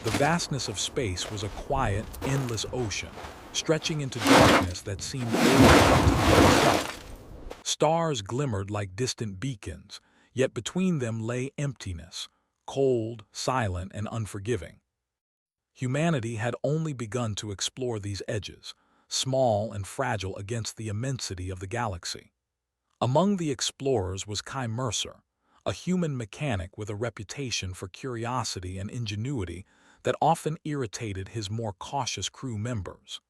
The vastness of space was a quiet, endless ocean, stretching into darkness that seemed alien to itself. Stars glimmered like distant beacons, yet between them lay emptiness, cold, silent, and unforgiving. Humanity had only begun to explore these edges, small and fragile against the immensity of the galaxy. Among the explorers was Kai Mercer, a human mechanic with a reputation for curiosity and ingenuity that often irritated his more cautious crew members.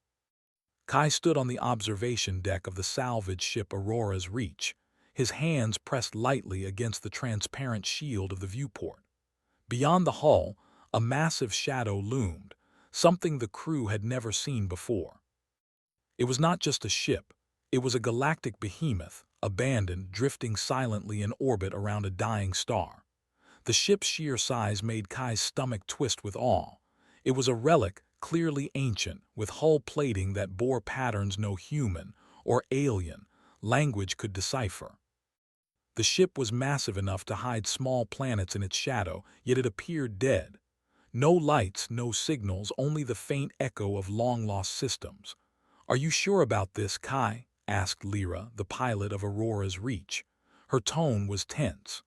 Kai stood on the observation deck of the salvage ship Aurora's Reach, his hands pressed lightly against the transparent shield of the viewport. Beyond the hull, a massive shadow loomed, something the crew had never seen before. It was not just a ship, it was a galactic behemoth, abandoned, drifting silently in orbit around a dying star. The ship's sheer size made Kai's stomach twist with awe. It was a relic, clearly ancient, with hull plating that bore patterns no human, or alien, language could decipher. The ship was massive enough to hide small planets in its shadow, yet it appeared dead. No lights, no signals, only the faint echo of long-lost systems. "Are you sure about this, Kai?" asked Lyra, the pilot of Aurora's Reach. Her tone was tense.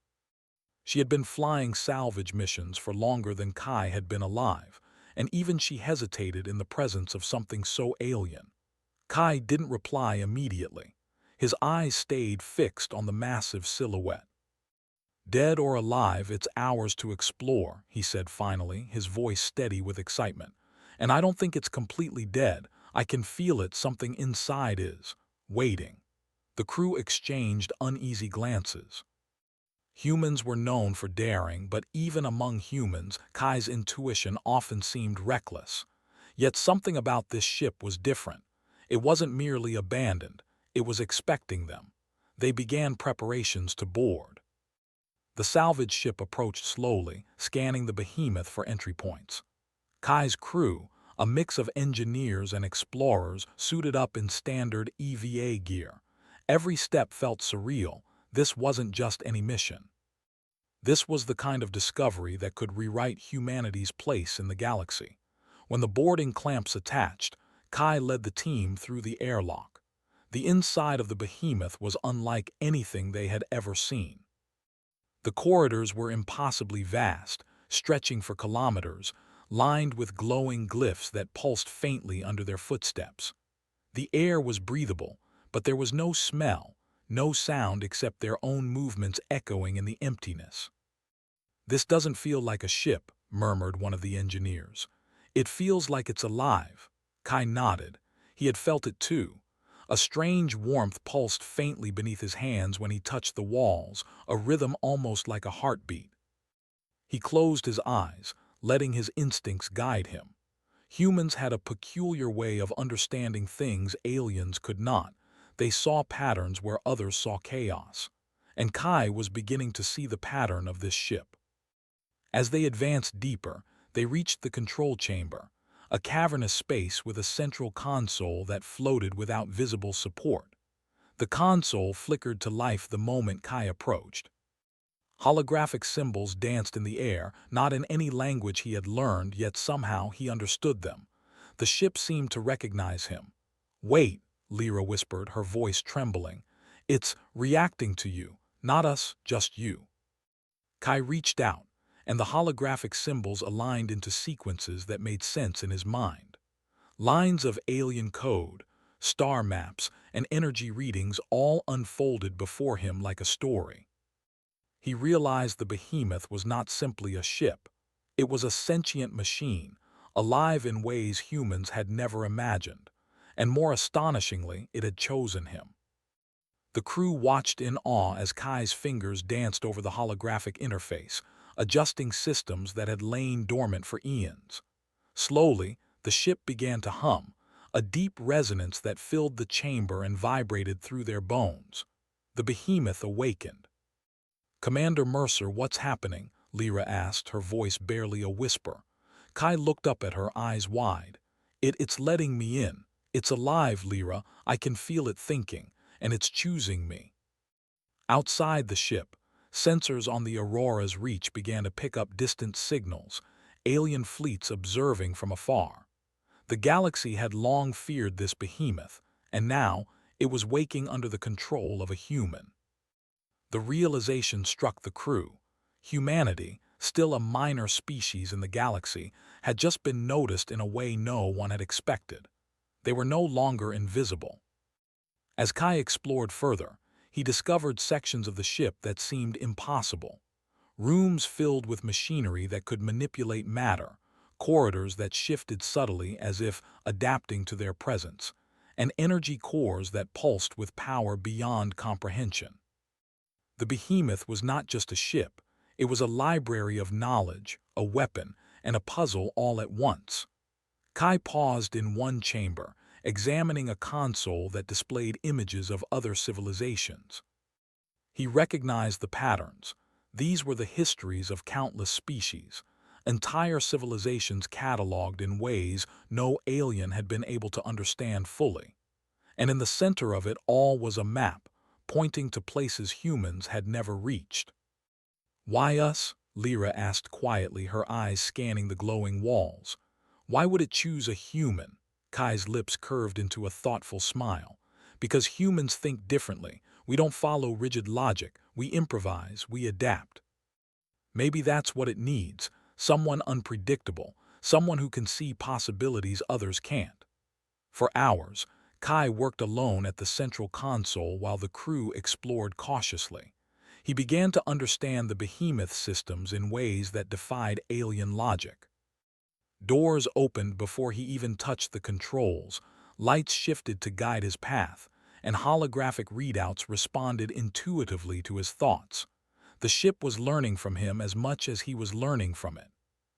She had been flying salvage missions for longer than Kai had been alive, and even she hesitated in the presence of something so alien. Kai didn't reply immediately. His eyes stayed fixed on the massive silhouette. "Dead or alive, it's ours to explore," he said finally, his voice steady with excitement. "And I don't think it's completely dead. I can feel it, something inside is waiting." The crew exchanged uneasy glances. Humans were known for daring, but even among humans, Kai's intuition often seemed reckless. Yet something about this ship was different. It wasn't merely abandoned, it was expecting them. They began preparations to board. The salvage ship approached slowly, scanning the behemoth for entry points. Kai's crew, a mix of engineers and explorers, suited up in standard EVA gear. Every step felt surreal. This wasn't just any mission. This was the kind of discovery that could rewrite humanity's place in the galaxy. When the boarding clamps attached, Kai led the team through the airlock. The inside of the behemoth was unlike anything they had ever seen. The corridors were impossibly vast, stretching for kilometers, lined with glowing glyphs that pulsed faintly under their footsteps. The air was breathable, but there was no smell, no sound except their own movements echoing in the emptiness. "This doesn't feel like a ship," murmured one of the engineers. "It feels like it's alive." Kai nodded. He had felt it too. A strange warmth pulsed faintly beneath his hands when he touched the walls, a rhythm almost like a heartbeat. He closed his eyes, letting his instincts guide him. Humans had a peculiar way of understanding things aliens could not. They saw patterns where others saw chaos. And Kai was beginning to see the pattern of this ship. As they advanced deeper, they reached the control chamber, a cavernous space with a central console that floated without visible support. The console flickered to life the moment Kai approached. Holographic symbols danced in the air, not in any language he had learned, yet somehow he understood them. The ship seemed to recognize him. "Wait," Lyra whispered, her voice trembling. "It's reacting to you, not us, just you." Kai reached out, and the holographic symbols aligned into sequences that made sense in his mind. Lines of alien code, star maps, and energy readings all unfolded before him like a story. He realized the behemoth was not simply a ship. It was a sentient machine, alive in ways humans had never imagined. And more astonishingly, it had chosen him. The crew watched in awe as Kai's fingers danced over the holographic interface, adjusting systems that had lain dormant for eons. Slowly, the ship began to hum, a deep resonance that filled the chamber and vibrated through their bones. The behemoth awakened. "Commander Mercer, what's happening?" Lyra asked, her voice barely a whisper. Kai looked up at her, eyes wide. It's letting me in. It's alive, Lyra. I can feel it thinking, and it's choosing me." Outside the ship, sensors on the Aurora's Reach began to pick up distant signals, alien fleets observing from afar. The galaxy had long feared this behemoth, and now it was waking under the control of a human. The realization struck the crew. Humanity, still a minor species in the galaxy, had just been noticed in a way no one had expected. They were no longer invisible. As Kai explored further, he discovered sections of the ship that seemed impossible. Rooms filled with machinery that could manipulate matter, corridors that shifted subtly as if adapting to their presence, and energy cores that pulsed with power beyond comprehension. The behemoth was not just a ship, it was a library of knowledge, a weapon, and a puzzle all at once. Kai paused in one chamber, examining a console that displayed images of other civilizations. He recognized the patterns. These were the histories of countless species, entire civilizations cataloged in ways no alien had been able to understand fully. And in the center of it all was a map, pointing to places humans had never reached. "Why us?" Lyra asked quietly, her eyes scanning the glowing walls. "Why would it choose a human?" Kai's lips curved into a thoughtful smile. "Because humans think differently. We don't follow rigid logic. We improvise, we adapt. Maybe that's what it needs, someone unpredictable, someone who can see possibilities others can't." For hours, Kai worked alone at the central console while the crew explored cautiously. He began to understand the behemoth systems in ways that defied alien logic. Doors opened before he even touched the controls, lights shifted to guide his path, and holographic readouts responded intuitively to his thoughts. The ship was learning from him as much as he was learning from it.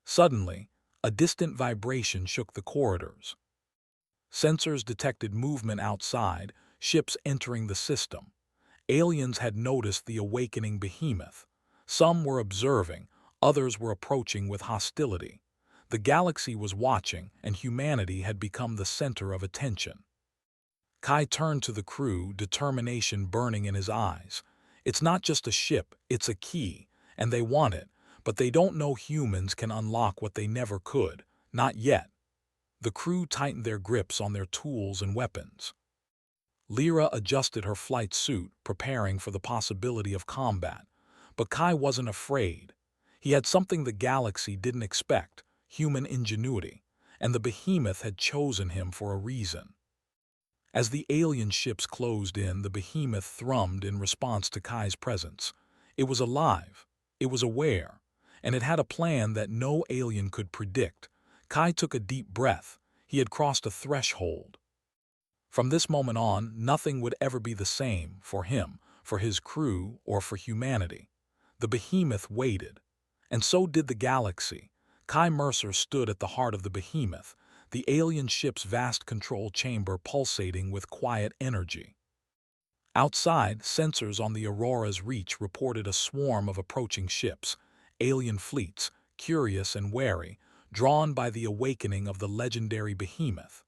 Suddenly, a distant vibration shook the corridors. Sensors detected movement outside, ships entering the system. Aliens had noticed the awakening behemoth. Some were observing, others were approaching with hostility. The galaxy was watching, and humanity had become the center of attention. Kai turned to the crew, determination burning in his eyes. "It's not just a ship, it's a key, and they want it, but they don't know humans can unlock what they never could, not yet." The crew tightened their grips on their tools and weapons. Lyra adjusted her flight suit, preparing for the possibility of combat. But Kai wasn't afraid. He had something the galaxy didn't expect, human ingenuity, and the behemoth had chosen him for a reason. As the alien ships closed in, the behemoth thrummed in response to Kai's presence. It was alive, it was aware, and it had a plan that no alien could predict. Kai took a deep breath. He had crossed a threshold. From this moment on, nothing would ever be the same for him, for his crew, or for humanity. The behemoth waited. And so did the galaxy. Kai Mercer stood at the heart of the behemoth, the alien ship's vast control chamber pulsating with quiet energy. Outside, sensors on the Aurora's reach reported a swarm of approaching ships, alien fleets, curious and wary, drawn by the awakening of the legendary behemoth.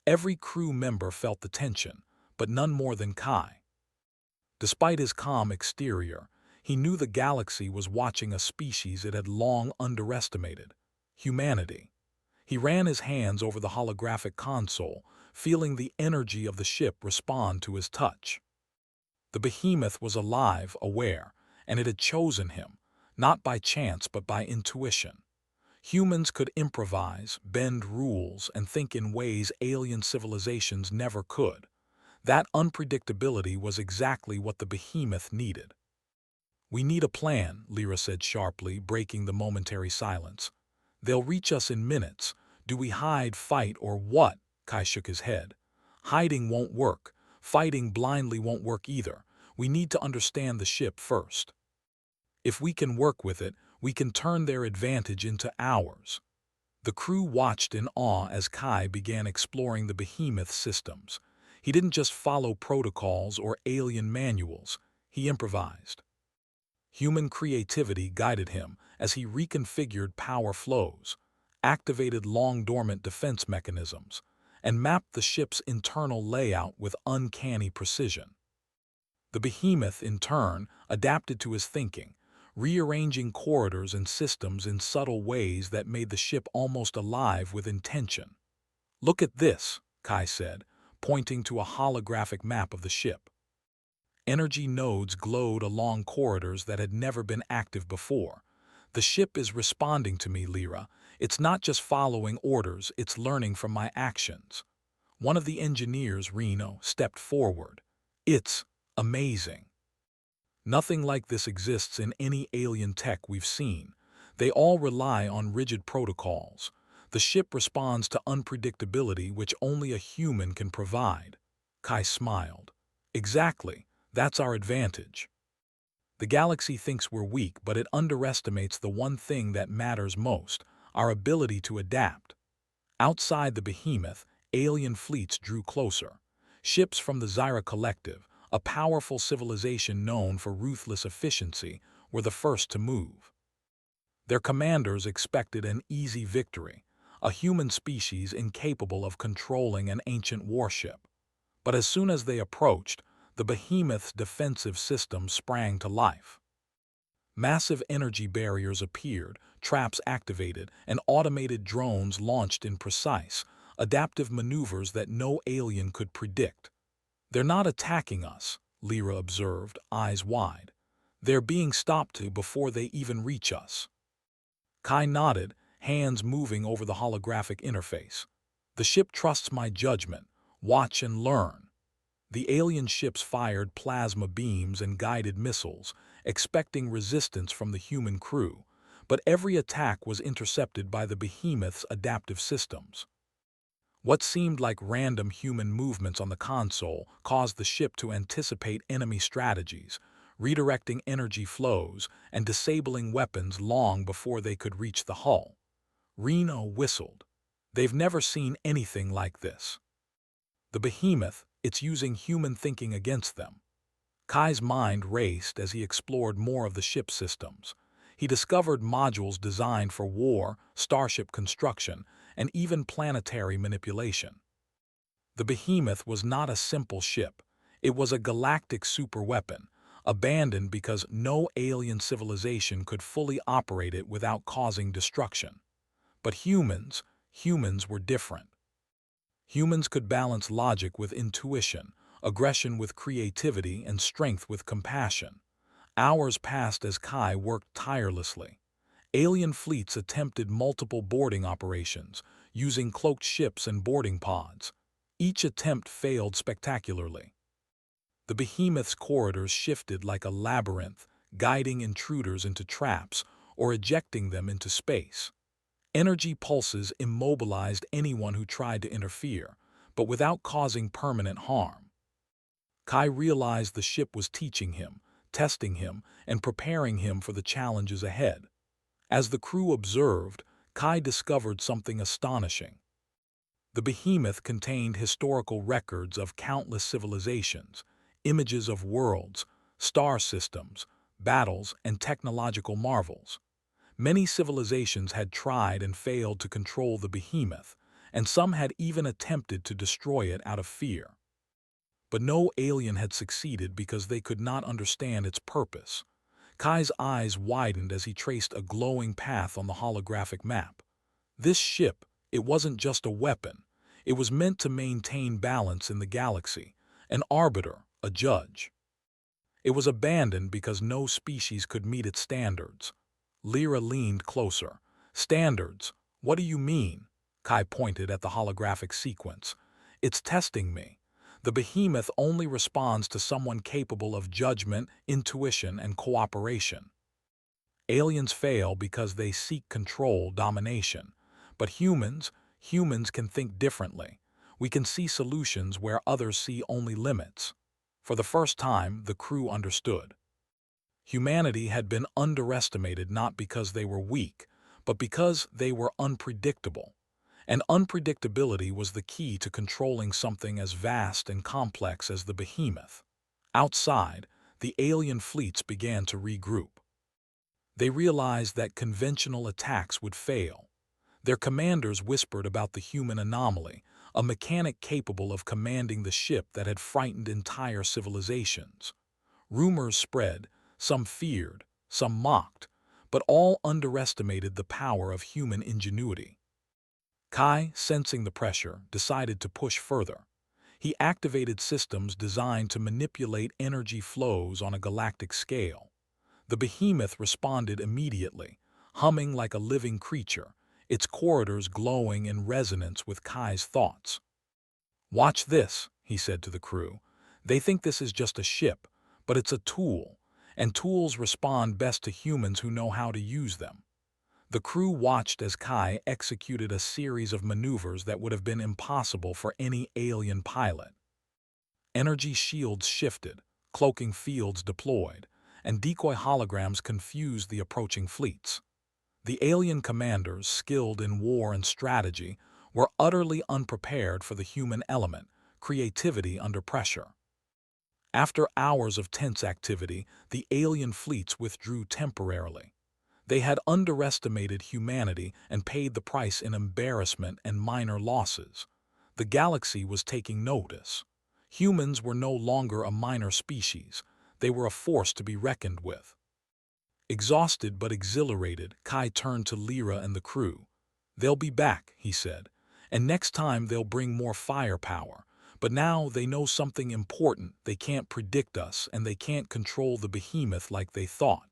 Every crew member felt the tension, but none more than Kai. Despite his calm exterior, he knew the galaxy was watching a species it had long underestimated: humanity. He ran his hands over the holographic console, feeling the energy of the ship respond to his touch. The behemoth was alive, aware, and it had chosen him, not by chance but by intuition. Humans could improvise, bend rules, and think in ways alien civilizations never could. That unpredictability was exactly what the behemoth needed. "We need a plan," Lyra said sharply, breaking the momentary silence. "They'll reach us in minutes. Do we hide, fight, or what?" Kai shook his head. "Hiding won't work. Fighting blindly won't work either. We need to understand the ship first. If we can work with it, we can turn their advantage into ours." The crew watched in awe as Kai began exploring the behemoth's systems. He didn't just follow protocols or alien manuals, he improvised. Human creativity guided him as he reconfigured power flows, activated long-dormant defense mechanisms, and mapped the ship's internal layout with uncanny precision. The behemoth, in turn, adapted to his thinking, rearranging corridors and systems in subtle ways that made the ship almost alive with intention. "Look at this," Kai said, pointing to a holographic map of the ship. Energy nodes glowed along corridors that had never been active before. "The ship is responding to me, Lyra. It's not just following orders, it's learning from my actions." One of the engineers, Reno, stepped forward. "It's amazing. Nothing like this exists in any alien tech we've seen. They all rely on rigid protocols. The ship responds to unpredictability which only a human can provide." Kai smiled. "Exactly. That's our advantage. The galaxy thinks we're weak, but it underestimates the one thing that matters most, our ability to adapt." Outside the behemoth, alien fleets drew closer. Ships from the Zyra Collective, a powerful civilization known for ruthless efficiency, were the first to move. Their commanders expected an easy victory, a human species incapable of controlling an ancient warship. But as soon as they approached, the behemoth's defensive system sprang to life. Massive energy barriers appeared, traps activated, and automated drones launched in precise, adaptive maneuvers that no alien could predict. "They're not attacking us," Lyra observed, eyes wide. "They're being stopped before they even reach us." Kai nodded, hands moving over the holographic interface. "The ship trusts my judgment. Watch and learn." The alien ships fired plasma beams and guided missiles, expecting resistance from the human crew, but every attack was intercepted by the behemoth's adaptive systems. What seemed like random human movements on the console caused the ship to anticipate enemy strategies, redirecting energy flows and disabling weapons long before they could reach the hull. Reno whistled. "They've never seen anything like this. The behemoth, it's using human thinking against them." Kai's mind raced as he explored more of the ship's systems. He discovered modules designed for war, starship construction, and even planetary manipulation. The behemoth was not a simple ship. It was a galactic superweapon, abandoned because no alien civilization could fully operate it without causing destruction. But humans were different. Humans could balance logic with intuition, aggression with creativity, and strength with compassion. Hours passed as Kai worked tirelessly. Alien fleets attempted multiple boarding operations, using cloaked ships and boarding pods. Each attempt failed spectacularly. The behemoth's corridors shifted like a labyrinth, guiding intruders into traps or ejecting them into space. Energy pulses immobilized anyone who tried to interfere, but without causing permanent harm. Kai realized the ship was teaching him, testing him, and preparing him for the challenges ahead. As the crew observed, Kai discovered something astonishing. The behemoth contained historical records of countless civilizations, images of worlds, star systems, battles, and technological marvels. Many civilizations had tried and failed to control the behemoth, and some had even attempted to destroy it out of fear. But no alien had succeeded because they could not understand its purpose. Kai's eyes widened as he traced a glowing path on the holographic map. This ship, it wasn't just a weapon. It was meant to maintain balance in the galaxy, an arbiter, a judge. It was abandoned because no species could meet its standards. Lyra leaned closer. "Standards? What do you mean?" Kai pointed at the holographic sequence. "It's testing me. The behemoth only responds to someone capable of judgment, intuition, and cooperation. Aliens fail because they seek control, domination. But humans can think differently. We can see solutions where others see only limits." For the first time, the crew understood. Humanity had been underestimated not because they were weak, but because they were unpredictable. And unpredictability was the key to controlling something as vast and complex as the behemoth. Outside, the alien fleets began to regroup. They realized that conventional attacks would fail. Their commanders whispered about the human anomaly, a mechanic capable of commanding the ship that had frightened entire civilizations. Rumors spread, some feared, some mocked, but all underestimated the power of human ingenuity. Kai, sensing the pressure, decided to push further. He activated systems designed to manipulate energy flows on a galactic scale. The behemoth responded immediately, humming like a living creature, its corridors glowing in resonance with Kai's thoughts. "Watch this," he said to the crew. "They think this is just a ship, but it's a tool, and tools respond best to humans who know how to use them." The crew watched as Kai executed a series of maneuvers that would have been impossible for any alien pilot. Energy shields shifted, cloaking fields deployed, and decoy holograms confused the approaching fleets. The alien commanders, skilled in war and strategy, were utterly unprepared for the human element, creativity under pressure. After hours of tense activity, the alien fleets withdrew temporarily. They had underestimated humanity and paid the price in embarrassment and minor losses. The galaxy was taking notice. Humans were no longer a minor species. They were a force to be reckoned with. Exhausted but exhilarated, Kai turned to Lyra and the crew. "They'll be back," he said, "and next time they'll bring more firepower. But now they know something important. They can't predict us, and they can't control the behemoth like they thought."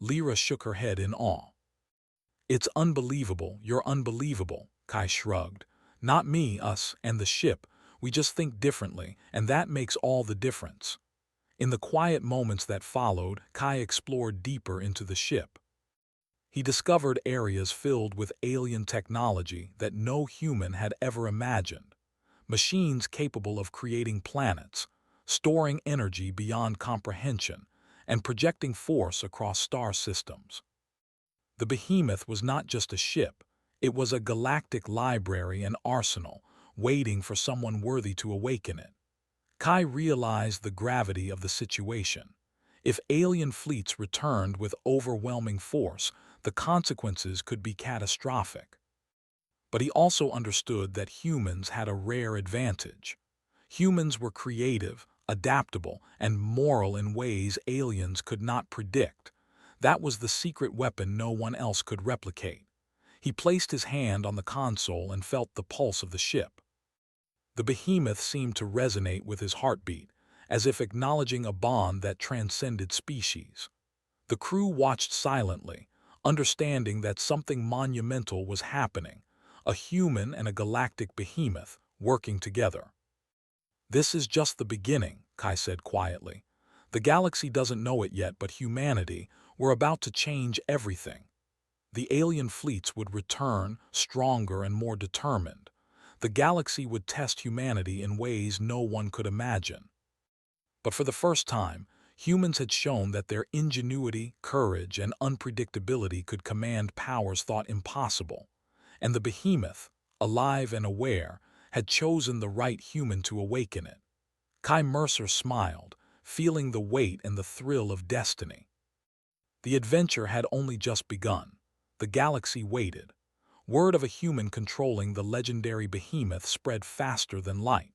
Lyra shook her head in awe. "It's unbelievable, you're unbelievable," Kai shrugged. "Not me, us, and the ship. We just think differently, and that makes all the difference." In the quiet moments that followed, Kai explored deeper into the ship. He discovered areas filled with alien technology that no human had ever imagined. Machines capable of creating planets, storing energy beyond comprehension, and projecting force across star systems. The behemoth was not just a ship, it was a galactic library and arsenal, waiting for someone worthy to awaken it. Kai realized the gravity of the situation. If alien fleets returned with overwhelming force, the consequences could be catastrophic. But he also understood that humans had a rare advantage. Humans were creative, adaptable, and moral in ways aliens could not predict. That was the secret weapon no one else could replicate. He placed his hand on the console and felt the pulse of the ship. The behemoth seemed to resonate with his heartbeat, as if acknowledging a bond that transcended species. The crew watched silently, understanding that something monumental was happening, a human and a galactic behemoth working together. "This is just the beginning," Kai said quietly. "The galaxy doesn't know it yet, but humanity, we're about to change everything." The alien fleets would return, stronger and more determined. The galaxy would test humanity in ways no one could imagine. But for the first time, humans had shown that their ingenuity, courage, and unpredictability could command powers thought impossible. And the behemoth, alive and aware, had chosen the right human to awaken it. Kai Mercer smiled, feeling the weight and the thrill of destiny. The adventure had only just begun. The galaxy waited. Word of a human controlling the legendary behemoth spread faster than light.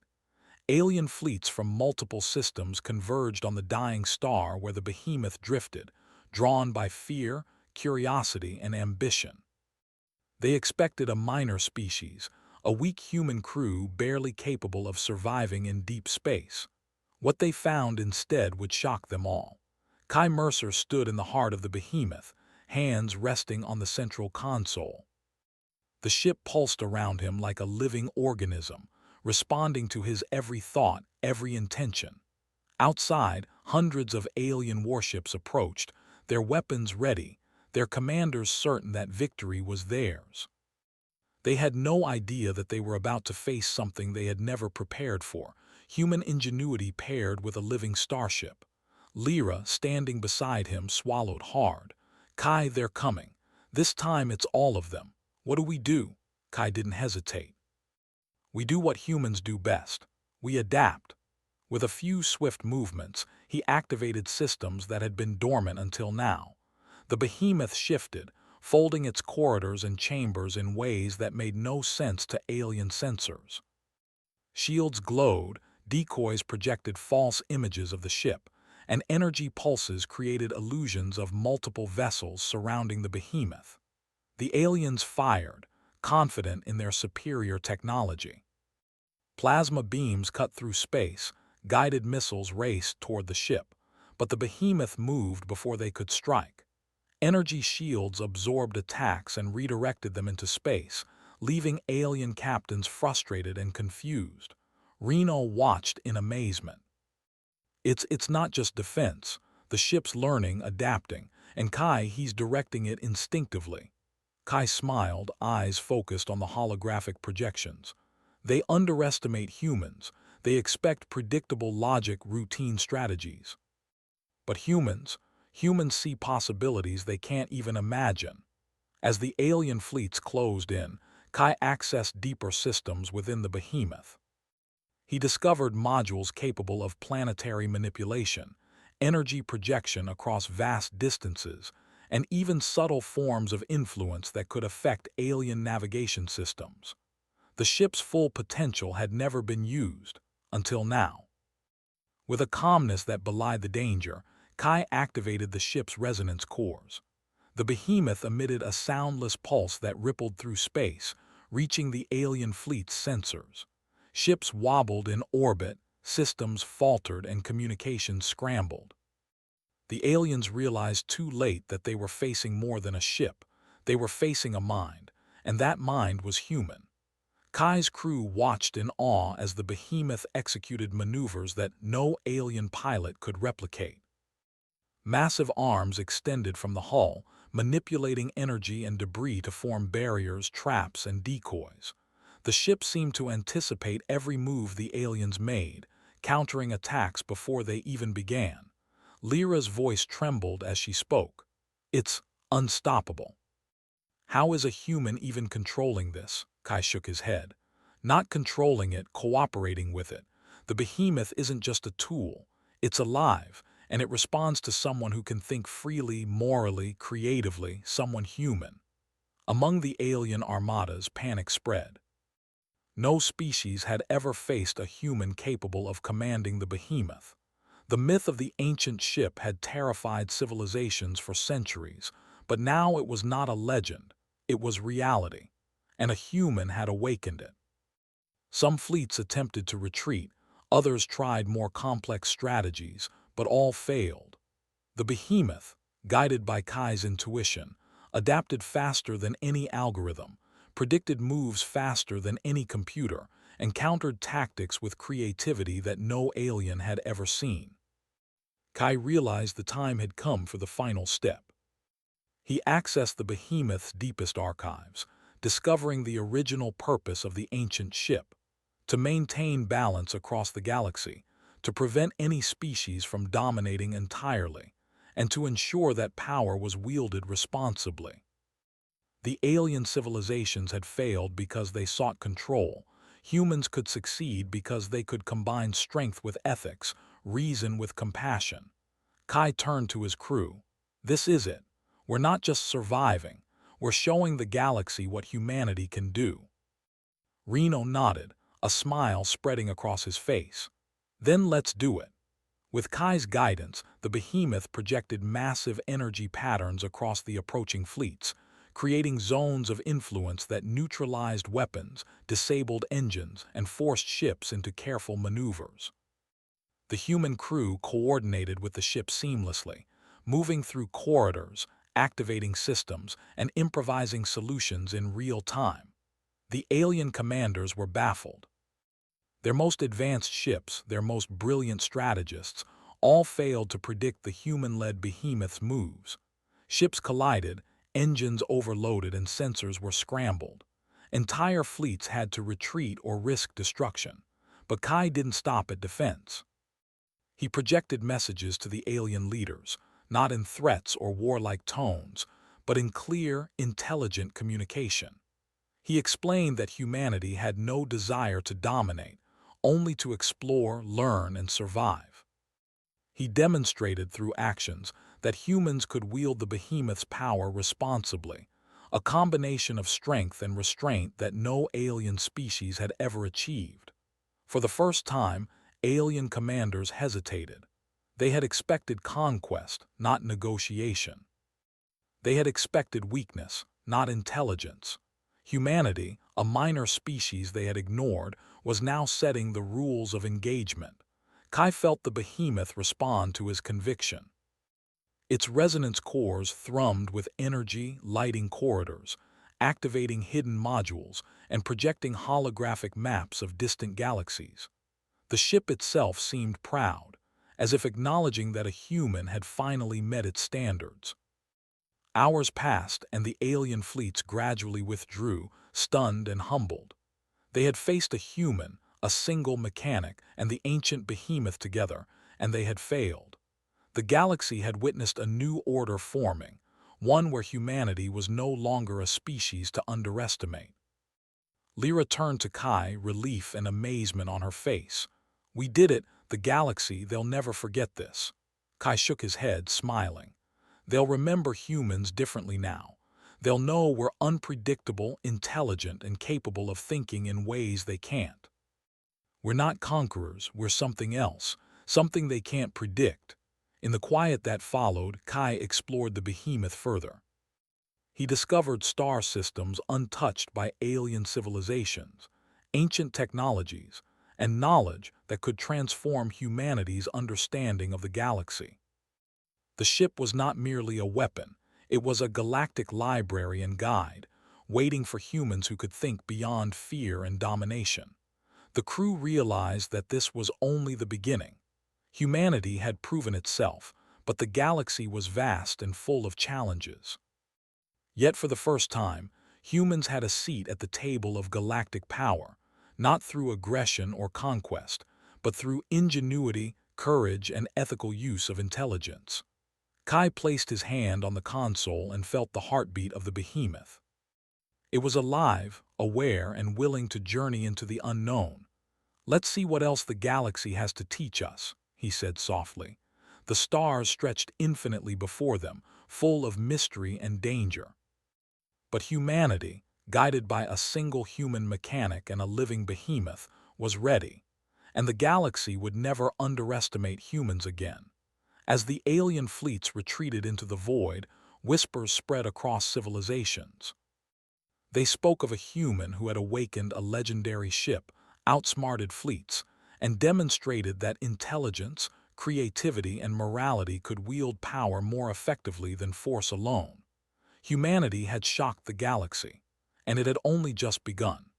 Alien fleets from multiple systems converged on the dying star where the behemoth drifted, drawn by fear, curiosity, and ambition. They expected a minor species, a weak human crew barely capable of surviving in deep space. What they found instead would shock them all. Kai Mercer stood in the heart of the behemoth, hands resting on the central console. The ship pulsed around him like a living organism, responding to his every thought, every intention. Outside, hundreds of alien warships approached, their weapons ready, their commanders certain that victory was theirs. They had no idea that they were about to face something they had never prepared for, human ingenuity paired with a living starship. Lyra, standing beside him, swallowed hard. "Kai, they're coming. This time it's all of them. What do we do?" Kai didn't hesitate. "We do what humans do best. We adapt." With a few swift movements, he activated systems that had been dormant until now. The behemoth shifted, folding its corridors and chambers in ways that made no sense to alien sensors. Shields glowed, decoys projected false images of the ship, and energy pulses created illusions of multiple vessels surrounding the behemoth. The aliens fired, confident in their superior technology. Plasma beams cut through space, guided missiles raced toward the ship, but the behemoth moved before they could strike. Energy shields absorbed attacks and redirected them into space, leaving alien captains frustrated and confused. Reno watched in amazement. It's not just defense. The ship's learning, adapting, and Kai, he's directing it instinctively. Kai smiled, eyes focused on the holographic projections. They underestimate humans. They expect predictable logic, routine strategies. But humans see possibilities they can't even imagine. As the alien fleets closed in, Kai accessed deeper systems within the behemoth. He discovered modules capable of planetary manipulation, energy projection across vast distances, and even subtle forms of influence that could affect alien navigation systems. The ship's full potential had never been used, until now. With a calmness that belied the danger, Kai activated the ship's resonance cores. The behemoth emitted a soundless pulse that rippled through space, reaching the alien fleet's sensors. Ships wobbled in orbit, systems faltered, and communications scrambled. The aliens realized too late that they were facing more than a ship. They were facing a mind, and that mind was human. Kai's crew watched in awe as the behemoth executed maneuvers that no alien pilot could replicate. Massive arms extended from the hull, manipulating energy and debris to form barriers, traps, and decoys. The ship seemed to anticipate every move the aliens made, countering attacks before they even began. Lyra's voice trembled as she spoke. "It's unstoppable." "How is a human even controlling this?" Kai shook his head. "Not controlling it, cooperating with it. The behemoth isn't just a tool. It's alive, and it responds to someone who can think freely, morally, creatively, someone human." Among the alien armadas, panic spread. No species had ever faced a human capable of commanding the behemoth. The myth of the ancient ship had terrified civilizations for centuries, but now it was not a legend, it was reality, and a human had awakened it. Some fleets attempted to retreat, others tried more complex strategies, but all failed. The behemoth, guided by Kai's intuition, adapted faster than any algorithm, predicted moves faster than any computer, and countered tactics with creativity that no alien had ever seen. Kai realized the time had come for the final step. He accessed the behemoth's deepest archives, discovering the original purpose of the ancient ship: to maintain balance across the galaxy, to prevent any species from dominating entirely, and to ensure that power was wielded responsibly. The alien civilizations had failed because they sought control. Humans could succeed because they could combine strength with ethics, reason with compassion. Kai turned to his crew. "This is it. We're not just surviving. We're showing the galaxy what humanity can do." Reno nodded, a smile spreading across his face. "Then let's do it." With Kai's guidance, the behemoth projected massive energy patterns across the approaching fleets, creating zones of influence that neutralized weapons, disabled engines, and forced ships into careful maneuvers. The human crew coordinated with the ship seamlessly, moving through corridors, activating systems, and improvising solutions in real time. The alien commanders were baffled. Their most advanced ships, their most brilliant strategists, all failed to predict the human-led behemoth's moves. Ships collided, engines overloaded, and sensors were scrambled. Entire fleets had to retreat or risk destruction. But Kai didn't stop at defense. He projected messages to the alien leaders, not in threats or warlike tones, but in clear, intelligent communication. He explained that humanity had no desire to dominate, only to explore, learn, and survive. He demonstrated through actions that humans could wield the behemoth's power responsibly, a combination of strength and restraint that no alien species had ever achieved. For the first time, alien commanders hesitated. They had expected conquest, not negotiation. They had expected weakness, not intelligence. Humanity, a minor species they had ignored, was now setting the rules of engagement. Kai felt the behemoth respond to his conviction. Its resonance cores thrummed with energy, lighting corridors, activating hidden modules, and projecting holographic maps of distant galaxies. The ship itself seemed proud, as if acknowledging that a human had finally met its standards. Hours passed, and the alien fleets gradually withdrew, stunned and humbled. They had faced a human, a single mechanic, and the ancient behemoth together, and they had failed. The galaxy had witnessed a new order forming, one where humanity was no longer a species to underestimate. Lyra turned to Kai, relief and amazement on her face. "We did it, the galaxy, they'll never forget this." Kai shook his head, smiling. "They'll remember humans differently now. They'll know we're unpredictable, intelligent, and capable of thinking in ways they can't. We're not conquerors, we're something else, something they can't predict." In the quiet that followed, Kai explored the behemoth further. He discovered star systems untouched by alien civilizations, ancient technologies, and knowledge that could transform humanity's understanding of the galaxy. The ship was not merely a weapon, it was a galactic library and guide, waiting for humans who could think beyond fear and domination. The crew realized that this was only the beginning. Humanity had proven itself, but the galaxy was vast and full of challenges. Yet for the first time, humans had a seat at the table of galactic power, not through aggression or conquest, but through ingenuity, courage, and ethical use of intelligence. Kai placed his hand on the console and felt the heartbeat of the behemoth. It was alive, aware, and willing to journey into the unknown. "Let's see what else the galaxy has to teach us," he said softly. The stars stretched infinitely before them, full of mystery and danger. But humanity, guided by a single human mechanic and a living behemoth, was ready, and the galaxy would never underestimate humans again. As the alien fleets retreated into the void, whispers spread across civilizations. They spoke of a human who had awakened a legendary ship, outsmarted fleets, and demonstrated that intelligence, creativity, and morality could wield power more effectively than force alone. Humanity had shocked the galaxy, and it had only just begun.